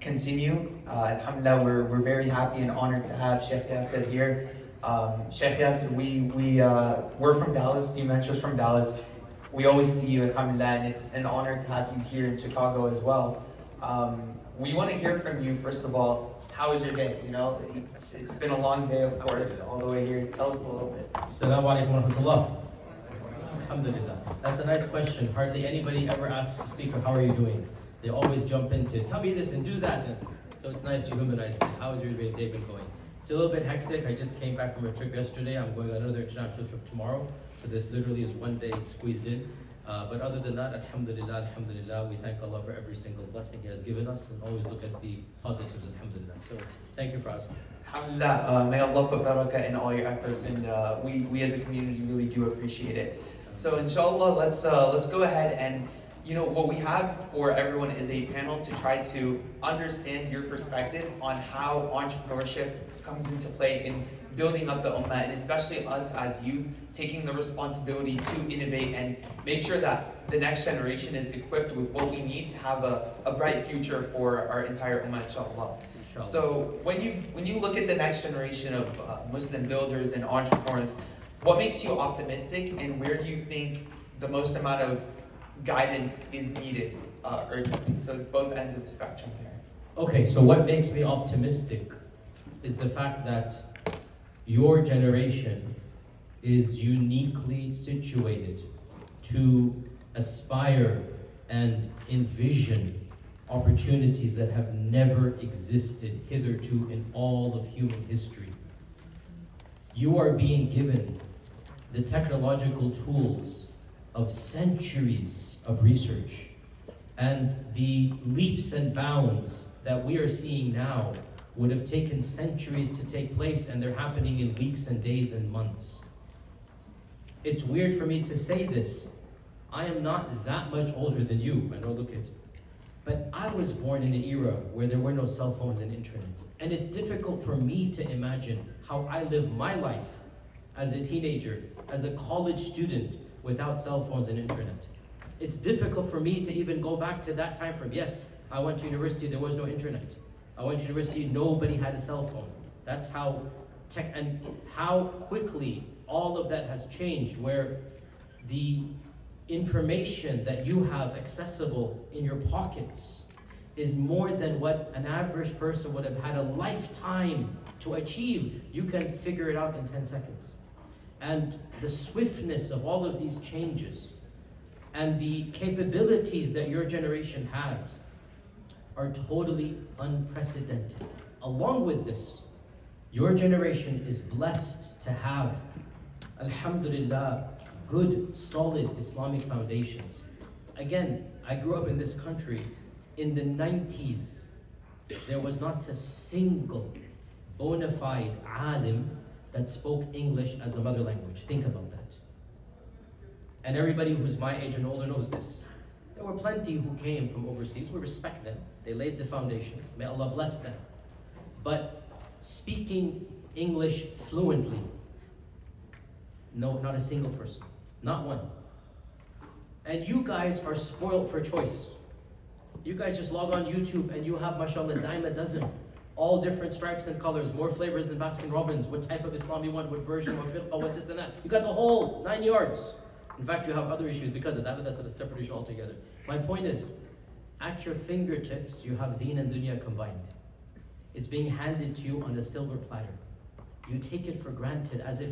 continue. Alhamdulillah, we're very happy and honored to have Sheikh Yassir here. Sheikh Yassir, we're from Dallas, you mentioned from Dallas. We always see you, alhamdulillah, and it's an honor to have you here in Chicago as well. We want to hear from you, first of all, how was your day? You know, it's been a long day, of course, all the way here. Tell us a little bit. Assalamu alaikum wa rahmatullah. Alhamdulillah. That's a nice question. Hardly anybody ever asks the speaker, how are you doing? They always jump into, tell me this and do that. So it's nice you humanize it. How is your day been going? It's a little bit hectic. I just came back from a trip yesterday. I'm going on another international trip tomorrow. So this literally is one day squeezed in. But other than that, alhamdulillah, alhamdulillah, we thank Allah for every single blessing He has given us and always look at the positives, alhamdulillah. So thank you for asking. Alhamdulillah, may Allah put barakah in all your efforts, and we as a community really do appreciate it. So inshallah, let's go ahead and, you know, what we have for everyone is a panel to try to understand your perspective on how entrepreneurship comes into play in building up the ummah, and especially us as youth, taking the responsibility to innovate and make sure that the next generation is equipped with what we need to have a bright future for our entire ummah, inshallah. So when you look at the next generation of Muslim builders and entrepreneurs, what makes you optimistic, and where do you think the most amount of guidance is needed urgently? So both ends of the spectrum there. Okay, so what makes me optimistic is the fact that your generation is uniquely situated to aspire and envision opportunities that have never existed hitherto in all of human history. You are being given the technological tools of centuries of research, and the leaps and bounds that we are seeing now would have taken centuries to take place, and they're happening in weeks and days and months. It's weird for me to say this. I am not that much older than you. I know, look at, but I was born in an era where there were no cell phones and internet. And it's difficult for me to imagine how I lived my life as a teenager, as a college student, without cell phones and internet. It's difficult for me to even go back to that time frame. Yes, I went to university, there was no internet. I went to university, nobody had a cell phone. That's how and how quickly all of that has changed, where the information that you have accessible in your pockets is more than what an average person would have had a lifetime to achieve. You can figure it out in 10 seconds. And the swiftness of all of these changes and the capabilities that your generation has are totally unprecedented. Along with this, your generation is blessed to have, alhamdulillah, good, solid Islamic foundations. Again, I grew up in this country. In the 90s, there was not a single bona fide alim that spoke English as a mother language. Think about that. And everybody who's my age and older knows this. There were plenty who came from overseas. We respect them. They laid the foundations. May Allah bless them. But speaking English fluently, no, not a single person. Not one. And you guys are spoiled for choice. You guys just log on YouTube and you have, mashallah, dime a dozen. All different stripes and colors, more flavors than Baskin Robbins. What type of Islam you want, what version, what fiqh, what this and that. You got the whole 9 yards. In fact, you have other issues because of that, but that's a separate issue altogether. My point is, at your fingertips, you have deen and dunya combined. It's being handed to you on a silver platter. You take it for granted as if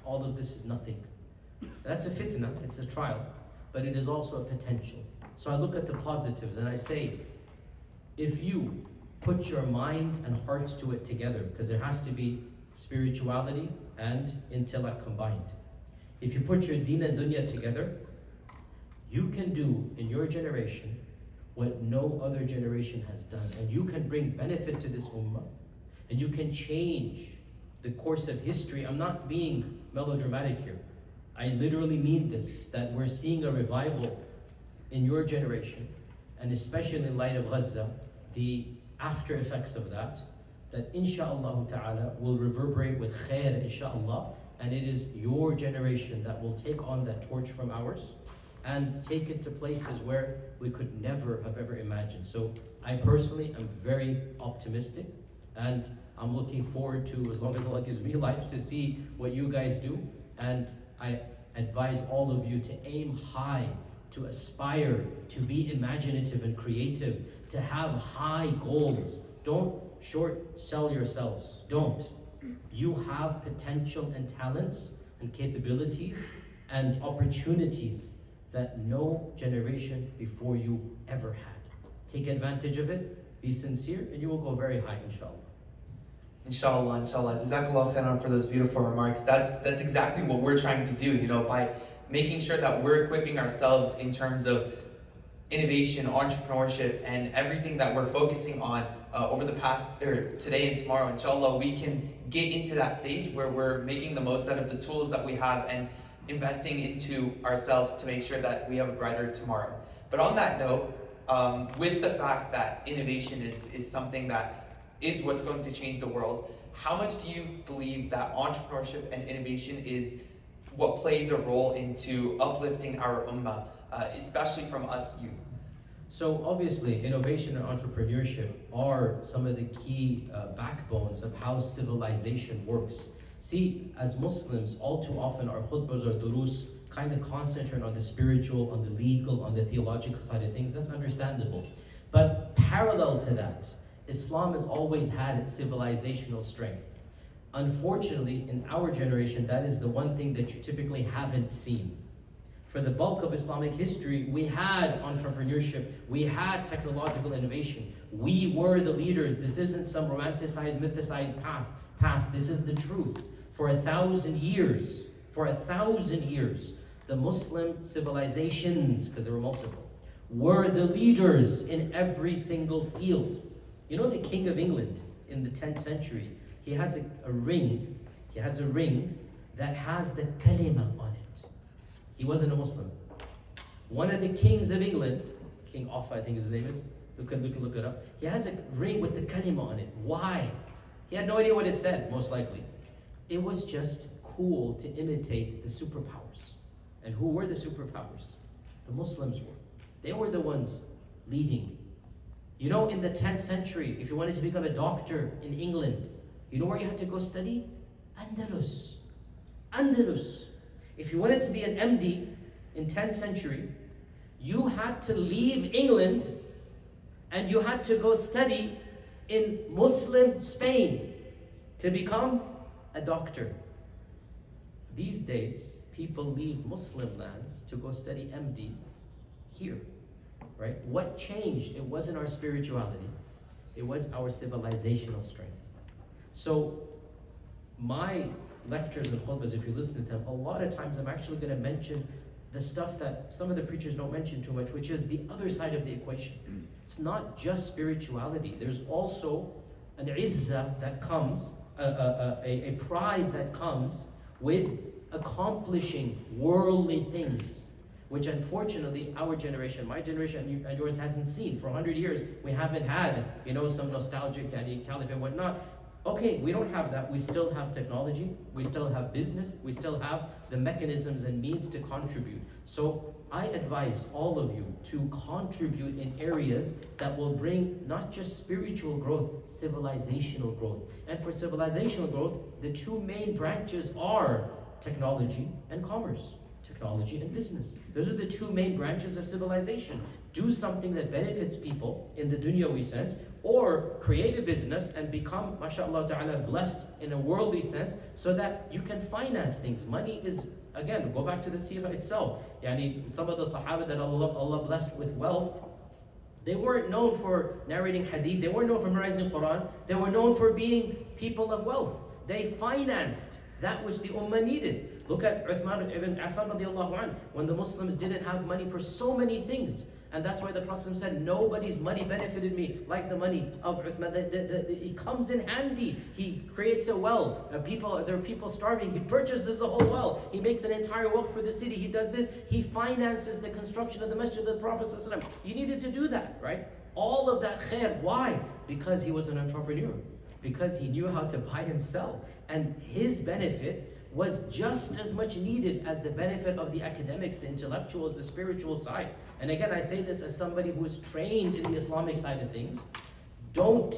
all of this is nothing. That's a fitna, it's a trial, but it is also a potential. So I look at the positives and I say, if you put your minds and hearts to it together, because there has to be spirituality and intellect combined. If you put your deen and dunya together, you can do in your generation what no other generation has done. And you can bring benefit to this ummah. And you can change the course of history. I'm not being melodramatic here. I literally mean this, that we're seeing a revival in your generation, and especially in light of Gaza, the after effects of that insha'Allah ta'ala will reverberate with khair, insha'Allah, and it is your generation that will take on that torch from ours and take it to places where we could never have ever imagined. So I personally am very optimistic, and I'm looking forward to, as long as Allah gives me life, to see what you guys do. And I advise all of you to aim high, to aspire, to be imaginative and creative, to have high goals. Don't short sell yourselves. Don't. You have potential and talents and capabilities and opportunities that no generation before you ever had. Take advantage of it, be sincere, and you will go very high, inshallah. Inshallah, inshallah. Jazakallah khairan for those beautiful remarks. That's exactly what we're trying to do, by making sure that we're equipping ourselves in terms of innovation, entrepreneurship, and everything that we're focusing on over the past, or today and tomorrow. Inshallah, we can get into that stage where we're making the most out of the tools that we have and investing into ourselves to make sure that we have a brighter tomorrow. But on that note, with the fact that innovation is something that is what's going to change the world, how much do you believe that entrepreneurship and innovation is what plays a role into uplifting our ummah, especially from us youth? So obviously, innovation and entrepreneurship are some of the key backbones of how civilization works. See, as Muslims, all too often our khutbahs or durus kind of concentrate on the spiritual, on the legal, on the theological side of things. That's understandable. But parallel to that, Islam has always had its civilizational strength. Unfortunately, in our generation, that is the one thing that you typically haven't seen. For the bulk of Islamic history, we had entrepreneurship, we had technological innovation. We were the leaders. This isn't some romanticized, mythicized past. This is the truth. For 1,000 years, the Muslim civilizations, because there were multiple, were the leaders in every single field. You know the King of England in the 10th century, he has a ring that has the kalima on it. He wasn't a Muslim. One of the kings of England, King Offa I think his name is, you can look it up. He has a ring with the kalima on it. Why? He had no idea what it said, most likely. It was just cool to imitate the superpowers. And who were the superpowers? The Muslims were. They were the ones leading. You know, in the 10th century, if you wanted to become a doctor in England, you know where you had to go study? Andalus. If you wanted to be an MD in 10th century, you had to leave England and you had to go study in Muslim Spain to become a doctor. These days, people leave Muslim lands to go study MD here, right? What changed? It wasn't our spirituality. It was our civilizational strength. So my lectures and khutbahs, if you listen to them, a lot of times I'm actually going to mention the stuff that some of the preachers don't mention too much, which is the other side of the equation. It's not just spirituality. There's also an izzah that comes, a pride that comes with accomplishing worldly things, which unfortunately our generation, my generation and yours hasn't seen. For 100 years, we haven't had, some nostalgic caliphate and whatnot. Okay, we don't have that. We still have technology. We still have business. We still have the mechanisms and means to contribute. So I advise all of you to contribute in areas that will bring not just spiritual growth, civilizational growth. And for civilizational growth, the two main branches are technology and commerce. Technology and business. Those are the two main branches of civilization. Do something that benefits people in the dunyawi sense, or create a business and become, mashallah ta'ala, blessed in a worldly sense, so that you can finance things. Money is, again, go back to the seerah itself. Some of the Sahaba that Allah blessed with wealth, they weren't known for narrating hadith, they weren't known for memorizing Quran, they were known for being people of wealth. They financed that which the ummah needed. Look at Uthman ibn Affan radiallahu anh, when the Muslims didn't have money for so many things. And that's why the Prophet said, nobody's money benefited me like the money of Uthman. It comes in handy. He creates a well. There are people starving. He purchases the whole well. He makes an entire well for the city. He does this. He finances the construction of the masjid of the Prophet ﷺ. You needed to do that, right? All of that khair. Why? Because he was an entrepreneur. because he knew how to buy and sell. And his benefit was just as much needed as the benefit of the academics, the intellectuals, the spiritual side. And again, I say this as somebody who is trained in the Islamic side of things. Don't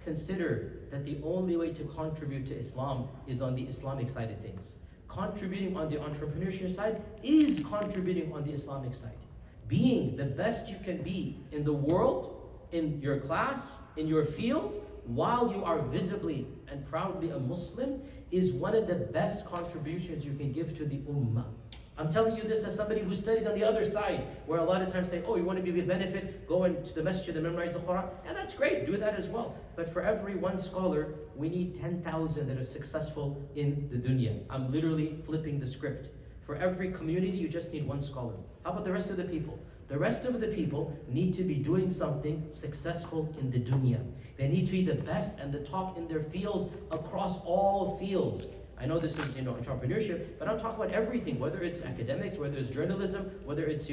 consider that the only way to contribute to Islam is on the Islamic side of things. Contributing on the entrepreneurship side is contributing on the Islamic side. Being the best you can be in the world, in your class, in your field, while you are visibly and proudly a Muslim, is one of the best contributions you can give to the ummah. I'm telling you this as somebody who studied on the other side, where a lot of times say, oh, you want to be a benefit, go into the masjid and memorize the Quran, and that's great, do that as well. But for every one scholar, we need 10,000 that are successful in the dunya. I'm literally flipping the script. For every community, you just need one scholar. How about the rest of the people? The rest of the people need to be doing something successful in the dunya. They need to be the best and the top in their fields across all fields. I know this is, entrepreneurship, but I'm talking about everything, whether it's academics, whether it's journalism, whether it's,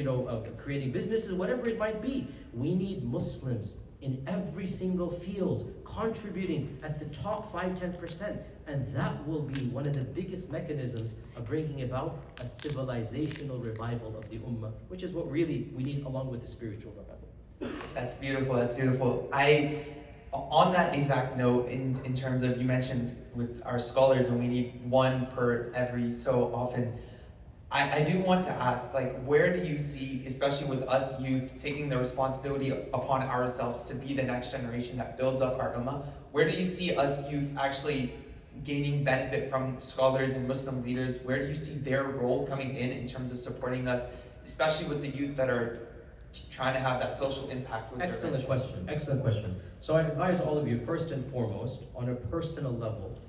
creating businesses, whatever it might be. We need Muslims in every single field contributing at the top 5-10%, and that will be one of the biggest mechanisms of bringing about a civilizational revival of the ummah, which is what really we need along with the spiritual revival. That's beautiful, that's beautiful. On that exact note, in terms of, you mentioned with our scholars and we need one per every so often, I do want to ask, where do you see, especially with us youth, taking the responsibility upon ourselves to be the next generation that builds up our ummah, where do you see us youth actually gaining benefit from scholars and Muslim leaders? Where do you see their role coming in terms of supporting us, especially with the youth that are trying to have that social impact with Excellent their question, excellent question. So I advise all of you, first and foremost, on a personal level,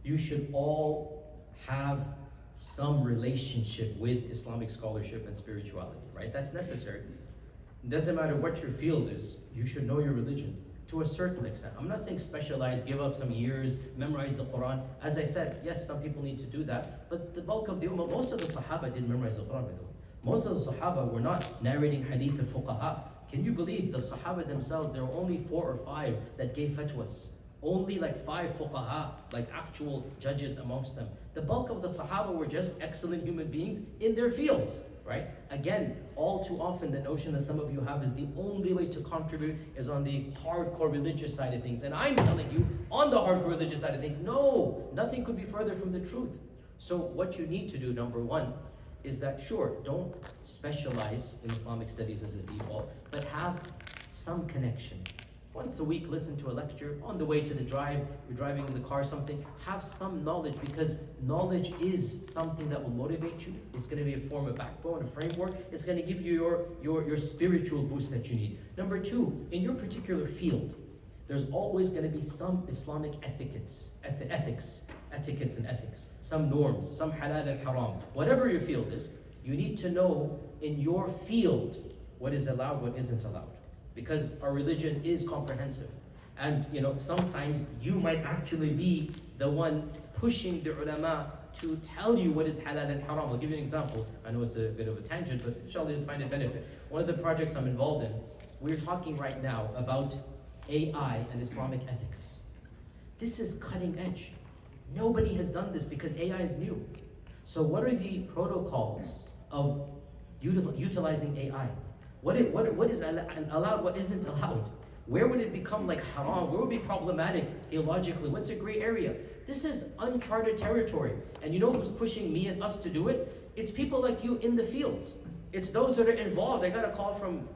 you should all have some relationship with Islamic scholarship and spirituality, right? That's necessary. It doesn't matter what your field is, you should know your religion to a certain extent. I'm not saying specialize, give up some years, memorize the Quran. As I said, yes, some people need to do that, but the bulk of the ummah, most of the Sahaba didn't memorize the Quran, by the way. Most of the Sahaba were not narrating hadith and fuqaha. Can you believe the Sahaba themselves, there were only 4 or 5 that gave fatwas. Only 5 fuqaha, actual judges amongst them. The bulk of the Sahaba were just excellent human beings in their fields, right? Again, all too often the notion that some of you have is the only way to contribute is on the hardcore religious side of things. And I'm telling you, on the hardcore religious side of things, no, nothing could be further from the truth. So what you need to do, number one, is that sure, don't specialize in Islamic studies as a default, but have some connection. Once a week, listen to a lecture. On the way to the drive, you're driving in the car, something, have some knowledge, because knowledge is something that will motivate you. It's going to be a form of backbone, a framework. It's going to give you your spiritual boost that you need. Number two, in your particular field, there's always going to be some Islamic etiquettes and ethics, some norms, some halal and haram. Whatever your field is, you need to know in your field what is allowed, what isn't allowed. Because our religion is comprehensive. And sometimes you might actually be the one pushing the ulama to tell you what is halal and haram. I'll give you an example. I know it's a bit of a tangent, but inshallah you'll find it benefit. One of the projects I'm involved in, we're talking right now about AI and Islamic ethics. This is cutting edge. Nobody has done this because AI is new. So what are the protocols of utilizing AI? What is allowed, what isn't allowed? Where would it become haram? Where would it be problematic theologically? What's a gray area? This is uncharted territory. And you know who's pushing me and us to do it? It's people like you in the fields. It's those that are involved. I got a call from,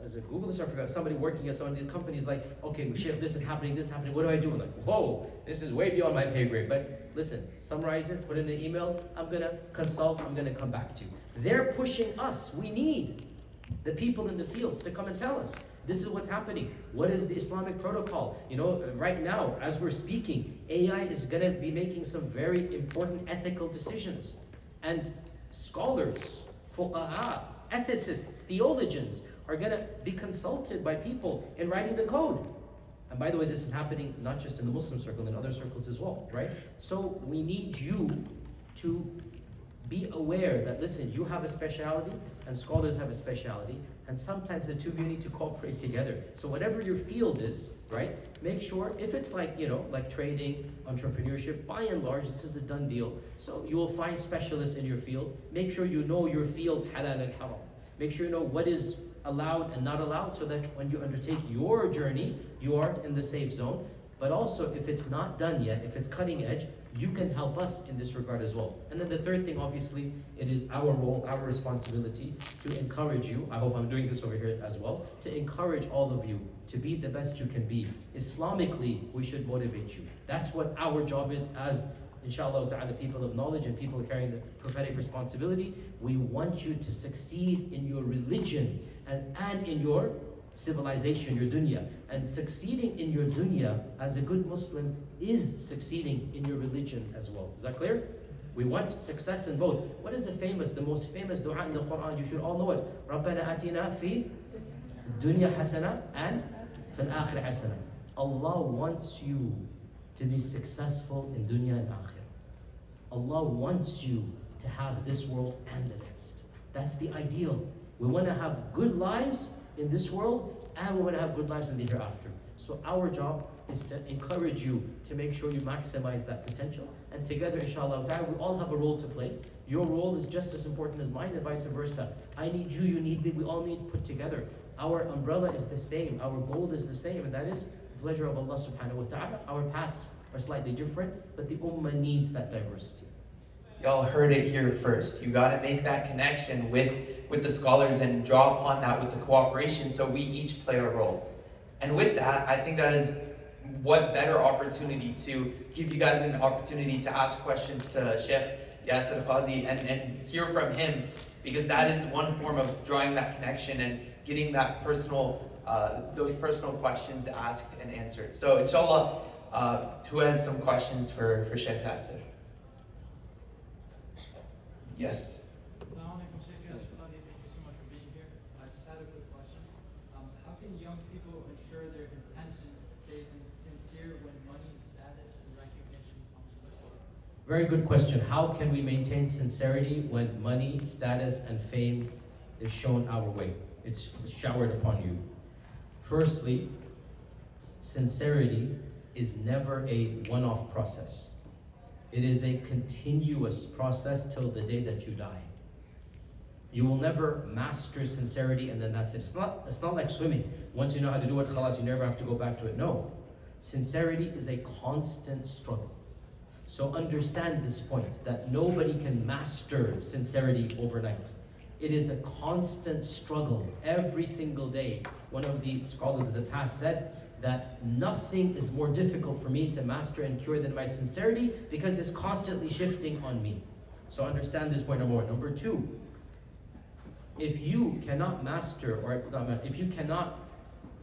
as a Google search, I forgot, somebody working at some of these companies okay, Shaikh, this is happening, what do I do? I'm like, whoa, this is way beyond my pay grade. But listen, summarize it, put it in an email, I'm gonna consult, I'm gonna come back to you. They're pushing us. We need the people in the fields to come and tell us, this is what's happening. What is the Islamic protocol? Right now, as we're speaking, AI is gonna be making some very important ethical decisions. And scholars, fuqaha, ethicists, theologians, are going to be consulted by people in writing the code. And by the way, this is happening not just in the Muslim circle, in other circles as well, right? So we need you to be aware that, listen, you have a speciality and scholars have a speciality, And sometimes the two of you need to cooperate together. So whatever your field is, right, make sure, if it's like, like trading, entrepreneurship, by and large, this is a done deal. So you will find specialists in your field. Make sure you know your field's halal and haram. Make sure you know what is allowed and not allowed, so that when you undertake your journey, you are in the safe zone. But also, if it's not done yet, if it's cutting edge, you can help us in this regard as well. And then the third thing, obviously, it is our role, our responsibility to encourage you. I hope I'm doing this over here as well, to encourage all of you to be the best you can be. Islamically, we should motivate you. That's what our job is as, inshallah ta'ala, people of knowledge and people carrying the prophetic responsibility. We want you to succeed in your religion and in your civilization, your dunya. And succeeding in your dunya as a good Muslim is succeeding in your religion as well. Is that clear? We want success in both. What is the most famous dua in the Quran? You should all know it. رَبَّنَا آتِنَا فِي الدُّنْيَا حَسَنَةً and فِي الْآخِرِ حَسَنَةً. Allah wants you to be successful in dunya and akhirah. Allah wants you to have this world and the next. That's the ideal. We want to have good lives in this world, and we want to have good lives in the hereafter. So our job is to encourage you to make sure you maximize that potential. And together, inshallah, we all have a role to play. Your role is just as important as mine and vice versa. I need you, you need me, we all need put together. Our umbrella is the same, our goal is the same, and that is the pleasure of Allah subhanahu wa ta'ala. Our paths are slightly different, but the ummah needs that diversity. Y'all heard it here first. You got to make that connection with the scholars and draw upon that with the cooperation, so we each play a role. And with that, I think that is what better opportunity to give you guys an opportunity to ask questions to Shaikh Yassir Qadhi and hear from him, because that is one form of drawing that connection and getting that those personal questions asked and answered. So inshallah, who has some questions for Shaikh Yassir? Yes. Assalamu alaikum, Shaikh Yassir Qadhi. Thank you so much for being here. I just had a quick question. How can young people ensure their intention stays sincere when money, status, and recognition comes before? Very good question. How can we maintain sincerity when money, status, and fame is shown our way? It's showered upon you. Firstly, sincerity is never a one-off process. It is a continuous process till the day that you die. You will never master sincerity and then that's it. It's not like swimming. Once you know how to do it, khalas, you never have to go back to it. No. Sincerity is a constant struggle. So understand this point, that nobody can master sincerity overnight. It is a constant struggle every single day. One of the scholars of the past said that nothing is more difficult for me to master and cure than my sincerity, because it's constantly shifting on me. So understand this point, number one. Number two, if you cannot master, or it's not, if you cannot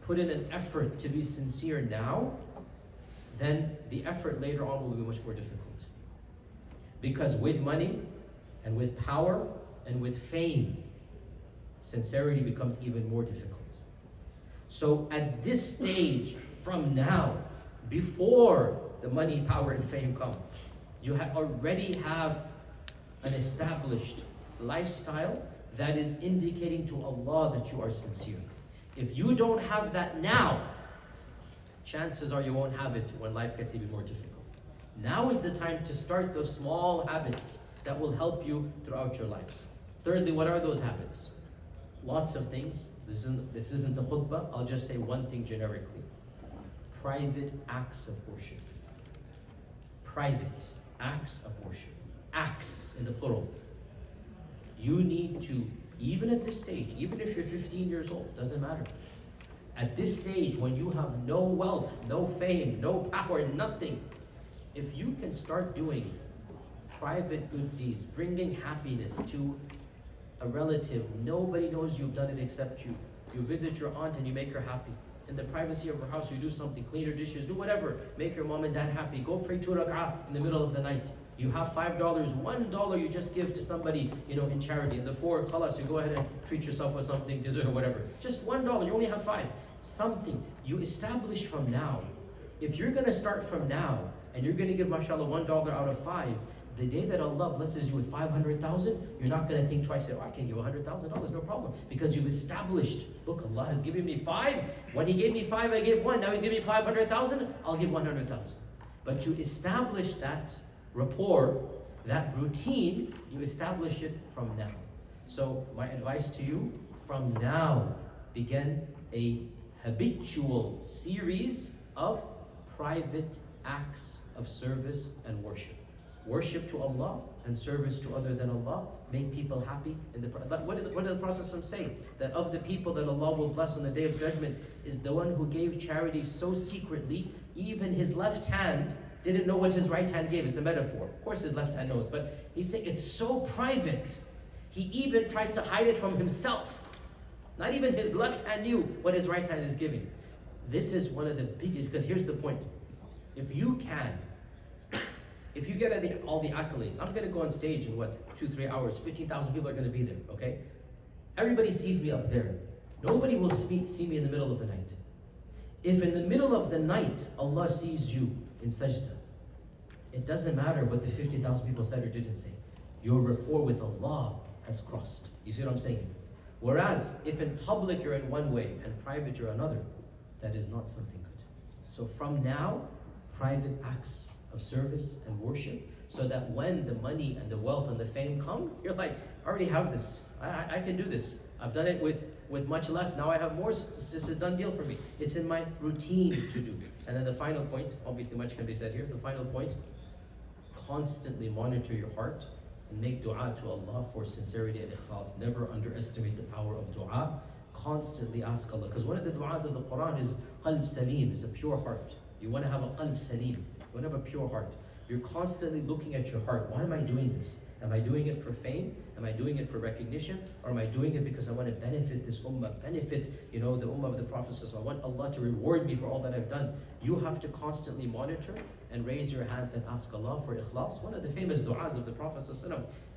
put in an effort to be sincere now, then the effort later on will be much more difficult. Because with money and with power and with fame, sincerity becomes even more difficult. So at this stage, from now, before the money, power, and fame come, you already have an established lifestyle that is indicating to Allah that you are sincere. If you don't have that now, chances are you won't have it when life gets even more difficult. Now is the time to start those small habits that will help you throughout your lives. Thirdly, what are those habits? Lots of things. This isn't the khutbah. I'll just say one thing generically. Private acts of worship. Private acts of worship. Acts in the plural. You need to, even at this stage, even if you're 15 years old, doesn't matter. At this stage, when you have no wealth, no fame, no power, nothing, if you can start doing private good deeds, bringing happiness to a relative, nobody knows you've done it except you. You visit your aunt and you make her happy. In the privacy of her house, you do something, clean her dishes, do whatever. Make your mom and dad happy. Go pray 2 rak'ah in the middle of the night. You have $5, $1 you just give to somebody, in charity. And the 4, khalas, you go ahead and treat yourself with something, dessert or whatever. Just $1, you only have 5. Something you establish from now. If you're gonna start from now, and you're gonna give, mashallah, $1 out of 5, The day that Allah blesses you with 500,000, you're not going to think twice, say, oh, I can give $100,000, no problem. Because you've established, look, Allah has given me 5. When He gave me 5, I gave 1. Now He's giving me 500,000, I'll give 100,000. But you establish that rapport, that routine, you establish it from now. So my advice to you, from now, begin a habitual series of private acts of service and worship. Worship to Allah and service to other than Allah. Make people happy. What did the Prophet say? That of the people that Allah will bless on the Day of Judgment is the one who gave charity so secretly, even his left hand didn't know what his right hand gave. It's a metaphor. Of course his left hand knows, but he's saying it's so private. He even tried to hide it from himself. Not even his left hand knew what his right hand is giving. This is one of the biggest, because here's the point. If you get all the accolades, I'm going to go on stage in 2-3 hours, 15,000 people are going to be there, okay? Everybody sees me up there. Nobody will see me in the middle of the night. If in the middle of the night, Allah sees you in sajda, it doesn't matter what the 50,000 people said or didn't say. Your rapport with Allah has crossed. You see what I'm saying? Whereas, if in public you're in one way and private you're another, that is not something good. So from now, private acts of service and worship, so that when the money and the wealth and the fame come, you're like, I already have this. I can do this. I've done it with much less. Now I have more. This is a done deal for me. It's in my routine to do. And then the final point, obviously much can be said here. The final point, constantly monitor your heart and make dua to Allah for sincerity and ikhlas. Never underestimate the power of dua. Constantly ask Allah. Because one of the du'as of the Quran is qalb salim, is a pure heart. You want to have a qalb salim. You want to have a pure heart. You're constantly looking at your heart. Why am I doing this? Am I doing it for fame? Am I doing it for recognition? Or am I doing it because I want to benefit this ummah, benefit, the ummah of the Prophet? I want Allah to reward me for all that I've done. You have to constantly monitor and raise your hands and ask Allah for ikhlas. One of the famous du'as of the Prophet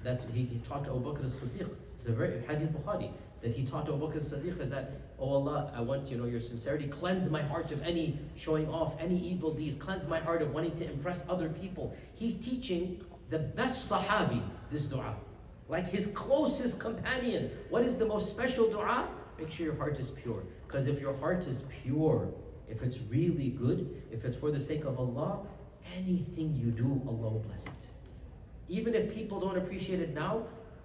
that he taught to Abu Bakr as-Siddiq, it's a very Hadith Bukhari, that he taught to Abu Bakr as-Siddiq is that, oh Allah, I want your sincerity, cleanse my heart of any showing off, any evil deeds, cleanse my heart of wanting to impress other people. He's teaching the best Sahabi this dua, like his closest companion. What is the most special dua? Make sure your heart is pure. Because if your heart is pure, if it's really good, if it's for the sake of Allah, anything you do, Allah will bless it. Even if people don't appreciate it now,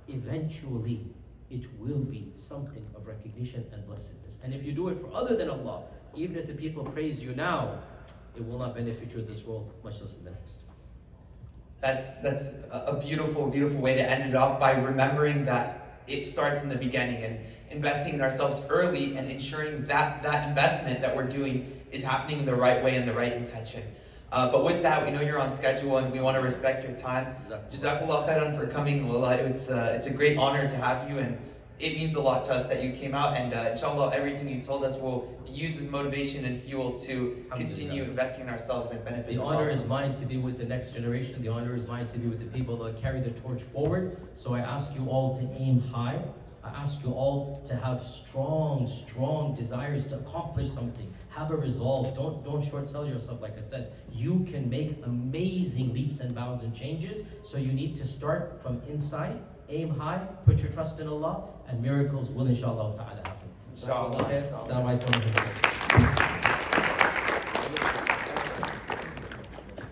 eventually it will be something of recognition and blessedness. And if you do it for other than Allah, even if the people praise you now, it will not benefit you in this world, much less in the next. That's a beautiful, beautiful way to end it off, by remembering that it starts in the beginning and investing in ourselves early and ensuring that that investment that we're doing is happening in the right way and the right intention. But with that, we know you're on schedule and we want to respect your time. Jazakallah khairan for coming. Wallah, it's a great honor to have you, and it means a lot to us that you came out, and inshallah everything you told us will be used as motivation and fuel to continue investing in ourselves and benefit. The honor is mine to be with the next generation. The honor is mine to be with the people that carry the torch forward. So I ask you all to aim high. I ask you all to have strong, strong desires to accomplish something. Have a resolve. Don't short sell yourself. Like I said, you can make amazing leaps and bounds and changes. So you need to start from inside. Aim high, put your trust in Allah, and miracles will inshallah ta'ala happen. Inshallah. Assalamu alaikum.